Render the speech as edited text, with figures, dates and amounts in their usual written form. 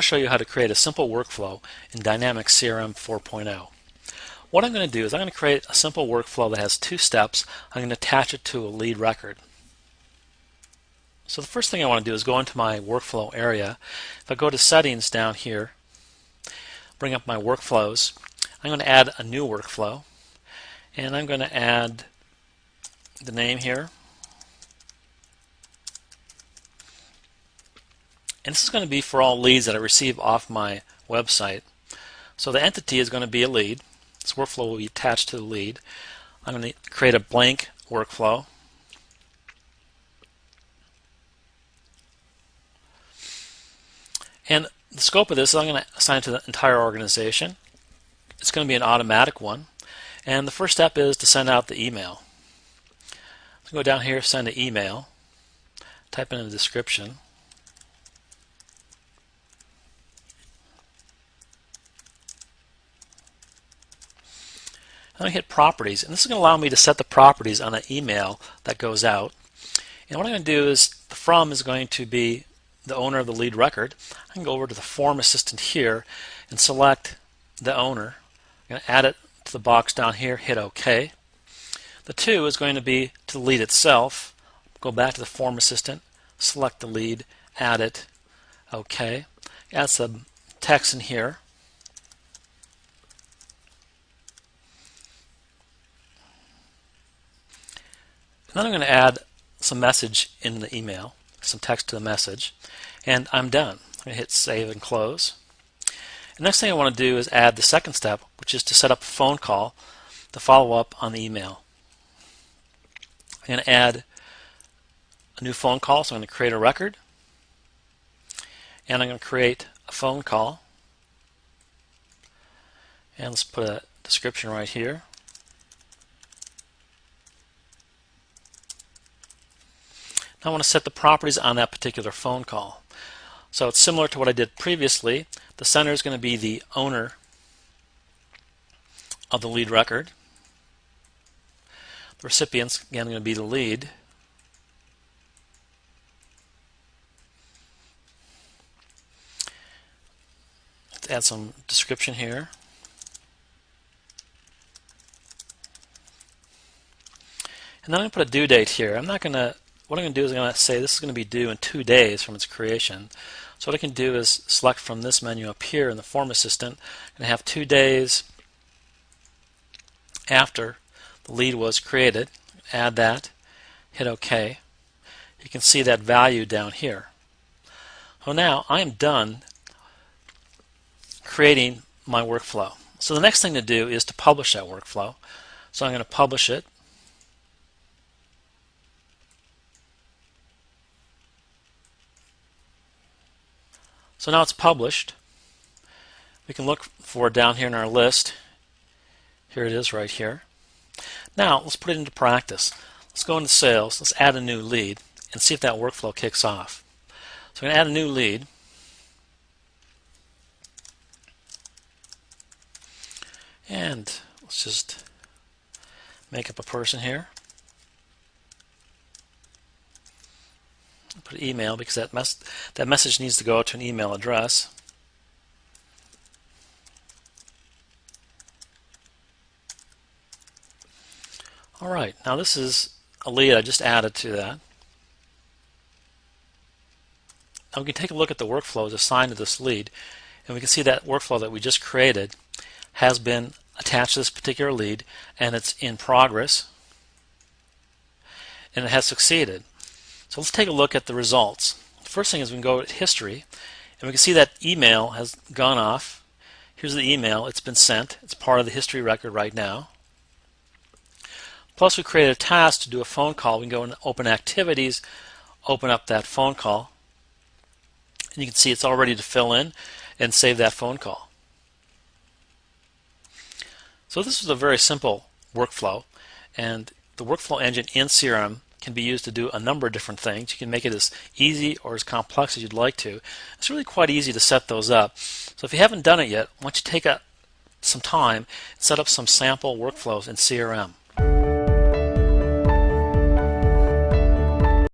to show you how to create a simple workflow in Dynamics CRM 4.0. What I'm going to do is I'm going to create a simple workflow that has two steps. I'm going to attach it to a lead record. So the first thing I want to do is go into my workflow area. If I go to settings down here, bring up my workflows, I'm going to add a new workflow, and I'm going to add the name here. And this is going to be for all leads that I receive off my website. So the entity is going to be a lead. This workflow will be attached to the lead. I'm going to create a blank workflow. And the scope of this is I'm going to assign it to the entire organization. It's going to be an automatic one. And the first step is to send out the email. So go down here, send an email, type in a description. I'm going to hit properties, and this is going to allow me to set the properties on an email that goes out. And what I'm going to do is the from is going to be the owner of the lead record. I can go over to the form assistant here and select the owner. I'm going to add it to the box down here, hit OK. The to is going to be to the lead itself. Go back to the form assistant, select the lead, add it, OK. Add some text in here. And then I'm going to add some message in the email, some text to the message, and I'm done. I'm going to hit save and close. The next thing I want to do is add the second step, which is to set up a phone call to follow up on the email. I'm going to add a new phone call, so I'm going to create a record, and I'm going to create a phone call, and let's put a description right here. I want to set the properties on that particular phone call. So it's similar to what I did previously. The sender is going to be the owner of the lead record. The recipient's again going to be the lead. Let's add some description here. And then I'm going to put a due date here. What I'm going to do is I'm going to say this is going to be due in 2 days from its creation. So what I can do is select from this menu up here in the Form Assistant and have 2 days after the lead was created. Add that, hit OK. You can see that value down here. So now I am done creating my workflow. So the next thing to do is to publish that workflow. So I'm going to publish it. So now it's published. We can look for it down here in our list. Here it is right here. Now let's put it into practice. Let's go into sales. Let's add a new lead and see if that workflow kicks off. So I'm going to add a new lead. And let's just make up a person here. Put email because that message needs to go to an email address. Alright, now this is a lead I just added to that. Now we can take a look at the workflows assigned to this lead, and we can see that workflow that we just created has been attached to this particular lead, and it's in progress, and it has succeeded. So let's take a look at the results. The first thing is we can go to history, and we can see that email has gone off. Here's the email. It's been sent. It's part of the history record right now. Plus we created a task to do a phone call. We can go into Open Activities, open up that phone call, and you can see it's all ready to fill in and save that phone call. So this is a very simple workflow, and the workflow engine in CRM can be used to do a number of different things. You can make it as easy or as complex as you'd like to. It's really quite easy to set those up. So if you haven't done it yet, why don't you take some time and set up some sample workflows in CRM.